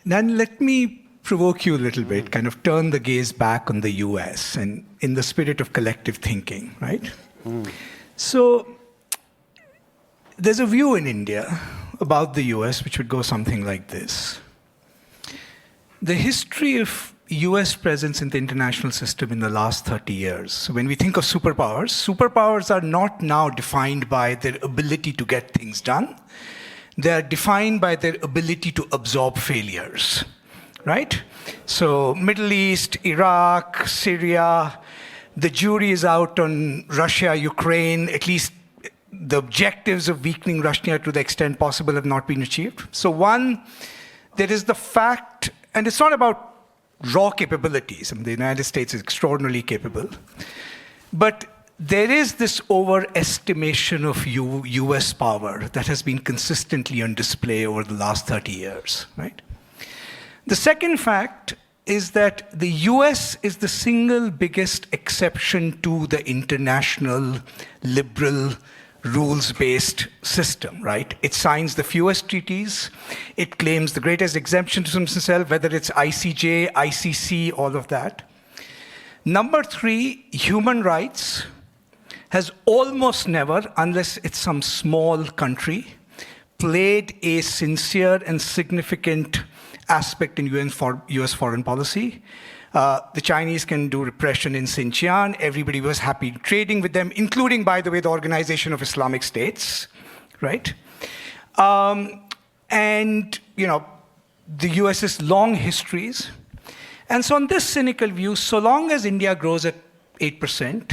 Then let me provoke you a little bit, kind of turn the gaze back on the US and in the spirit of collective thinking, right? So there's a view in India about the US which would go something like this. The history of US presence in the international system in the last 30 years. So when we think of superpowers, superpowers are not now defined by their ability to get things done. They are defined by their ability to absorb failures, right? So Middle East, Iraq, Syria, the jury is out on Russia, Ukraine, at least the objectives of weakening Russia to the extent possible have not been achieved. So one, there is the fact, and it's not about raw capabilities. I mean, the United States is extraordinarily capable. But there is this overestimation of US power that has been consistently on display over the last 30 years, right? The second fact is that the US is the single biggest exception to the international liberal rules-based system, right? It signs the fewest treaties. It claims the greatest exemptions from itself, whether it's ICJ, ICC, all of that. Number three, human rights has almost never, unless it's some small country, played a sincere and significant aspect in US foreign policy. The Chinese can do repression in Xinjiang. Everybody was happy trading with them, including, by the way, the Organization of Islamic States, right? And, you know, the US's long histories. And so on this cynical view, so long as India grows at 8%,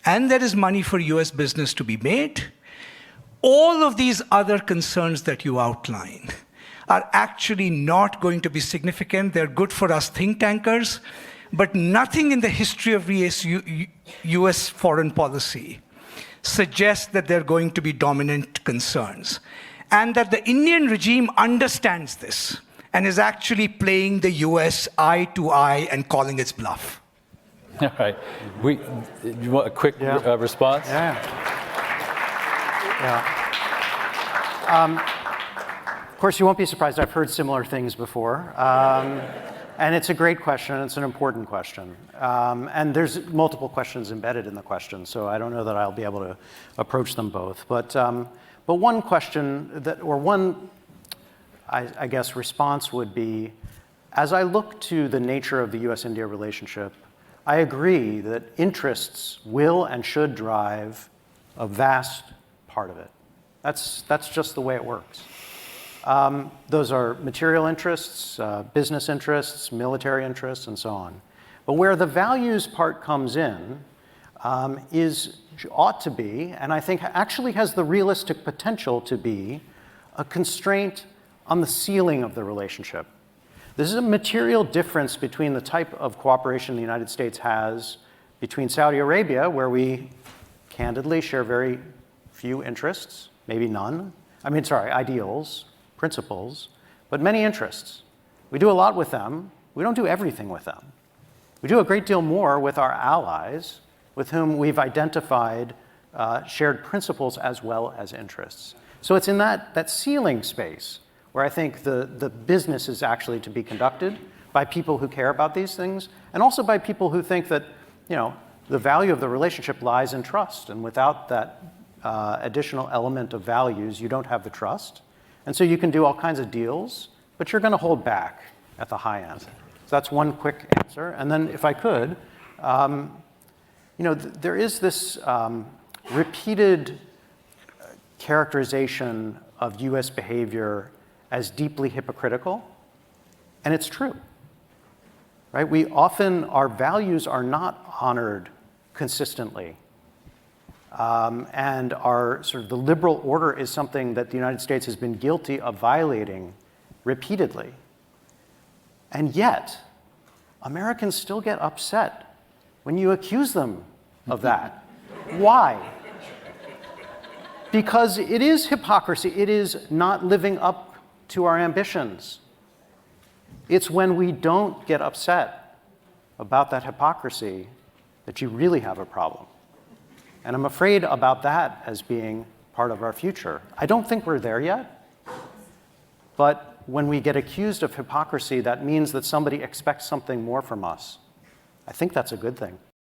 and there is money for US business to be made, all of these other concerns that you outline are actually not going to be significant. They're good for us think tankers, but nothing in the history of US foreign policy suggests that they're going to be dominant concerns. And that the Indian regime understands this and is actually playing the US eye to eye and calling its bluff. All right. You want a quick response? Yeah. Of course, you won't be surprised. I've heard similar things before. And it's a great question. It's an important question. And there's multiple questions embedded in the question, so I don't know that I'll be able to approach them both. But one question that, or one, I guess, response would be, as I look to the nature of the US-India relationship, I agree that interests will and should drive a vast part of it. That's just the way it works. Those are material interests, business interests, military interests, and so on. But where the values part comes in ought to be, and I think actually has the realistic potential to be, a constraint on the ceiling of the relationship. This is a material difference between the type of cooperation the United States has between Saudi Arabia, where we candidly share very few interests, maybe none. Ideals, principles, but many interests. We do a lot with them. We don't do everything with them. We do a great deal more with our allies, with whom we've identified shared principles as well as interests. So it's in that ceiling space where I think the business is actually to be conducted by people who care about these things, and also by people who think that, you know, the value of the relationship lies in trust, and without that additional element of values, you don't have the trust. And so you can do all kinds of deals, but you're going to hold back at the high end. So that's one quick answer. And then if I could, there is this repeated characterization of US behavior as deeply hypocritical, and it's true, right? Our values are not honored consistently. And the liberal order is something that the United States has been guilty of violating repeatedly. And yet, Americans still get upset when you accuse them of that. Why? Because it is hypocrisy. It is not living up to our ambitions. It's when we don't get upset about that hypocrisy that you really have a problem. And I'm afraid about that as being part of our future. I don't think we're there yet, but when we get accused of hypocrisy, that means that somebody expects something more from us. I think that's a good thing.